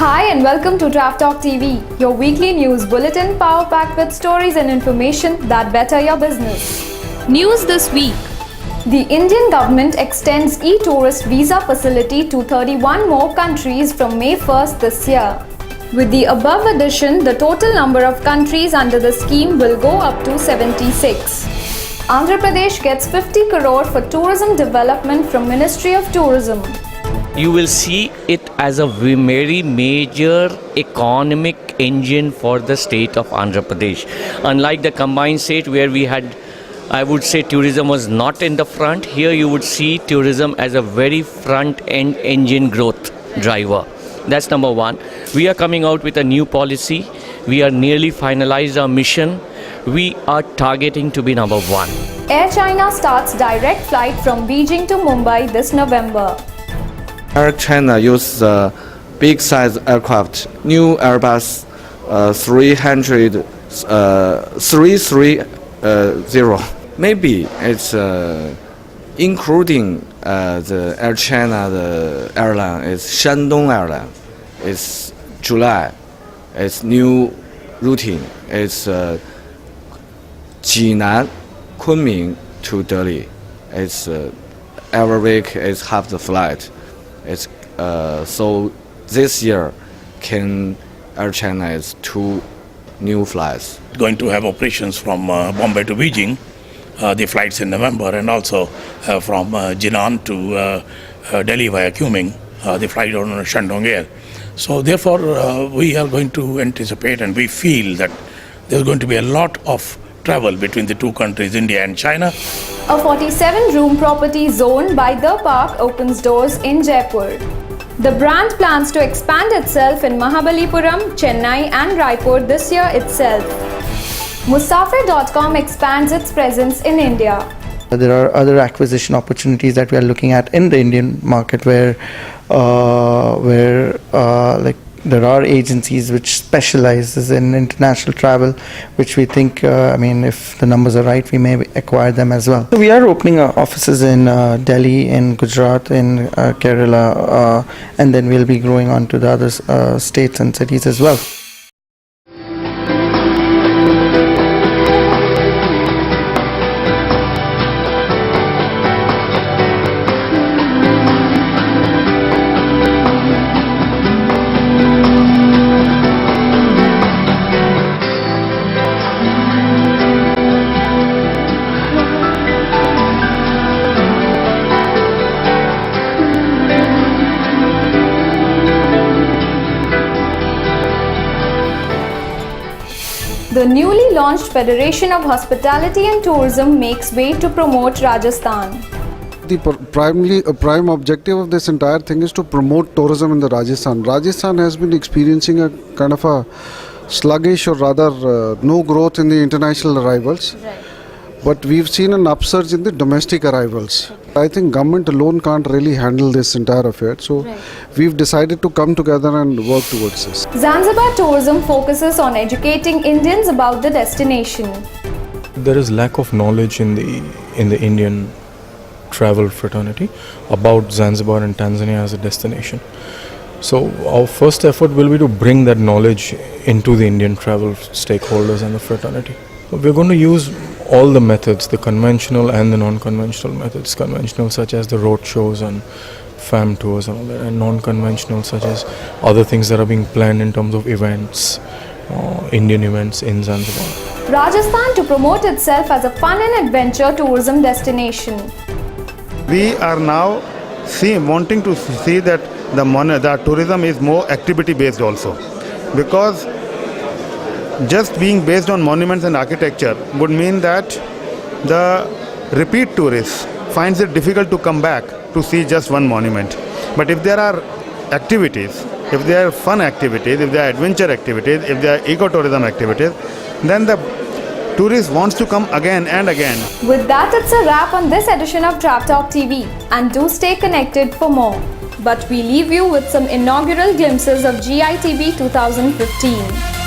Hi and welcome to Draft Talk TV, your weekly news bulletin power-packed with stories and information that better your business. News this week. The Indian government extends e-tourist visa facility to 31 more countries from May 1st this year. With the above addition, the total number of countries under the scheme will go up to 76. Andhra Pradesh gets 50 crore for tourism development from Ministry of Tourism. You will see it as a very major economic engine for the state of Andhra Pradesh. Unlike the combined state where we had, I would say, tourism was not in the front, here you would see tourism as a very front-end engine growth driver. That's number one. We are coming out with a new policy. We are nearly finalized our mission. We are targeting to be number one. Air China starts direct flight from Beijing to Mumbai this November. Air China uses the big size aircraft, new Airbus 330. Maybe it's including the Air China, the airline is Shandong Airline. It's July. It's new routine. It's Jinan, Kunming to Delhi. It's every week is half the flight. It's so this year, Air China is 2 new flights. Going to have operations from Bombay to Beijing, the flights in November, and also from Jinan to Delhi via Kunming, the flight on Shandong Air. So therefore, we are going to anticipate and we feel that there's going to be a lot of travel between the two countries, India and China. A 47-room property zone by The Park opens doors in Jaipur. The brand plans to expand itself in Mahabalipuram, Chennai and Raipur this year itself. Musafir.com expands its presence in India. There are other acquisition opportunities that we are looking at in the Indian market where there are agencies which specializes in international travel, which we think, if the numbers are right, we may acquire them as well. So we are opening offices in Delhi, in Gujarat, in Kerala, and then we'll be growing on to the other states and cities as well. The newly launched Federation of Hospitality and Tourism makes way to promote Rajasthan. The prime objective of this entire thing is to promote tourism in the Rajasthan. Rajasthan has been experiencing a kind of a sluggish or rather no growth in the international arrivals. Right. But we've seen an upsurge in the domestic arrivals. I think government alone can't really handle this entire affair. So we've decided to come together and work towards this. Zanzibar Tourism focuses on educating Indians about the destination. There is lack of knowledge in the Indian travel fraternity about Zanzibar and Tanzania as a destination. So our first effort will be to bring that knowledge into the Indian travel stakeholders and the fraternity. We're going to use all the methods, the conventional and the non-conventional methods. Conventional such as the road shows and fam tours and all that, and non-conventional such as other things that are being planned in terms of events, Indian events in Zanzibar. Rajasthan to promote itself as a fun and adventure tourism destination. We are now wanting to see that the tourism is more activity based also, because just being based on monuments and architecture would mean that the repeat tourist finds it difficult to come back to see just one monument. But if there are activities, if there are fun activities, if there are adventure activities, if there are ecotourism activities, then the tourist wants to come again and again. With that, it's a wrap on this edition of Draft Talk TV, and do stay connected for more. But we leave you with some inaugural glimpses of GITB 2015.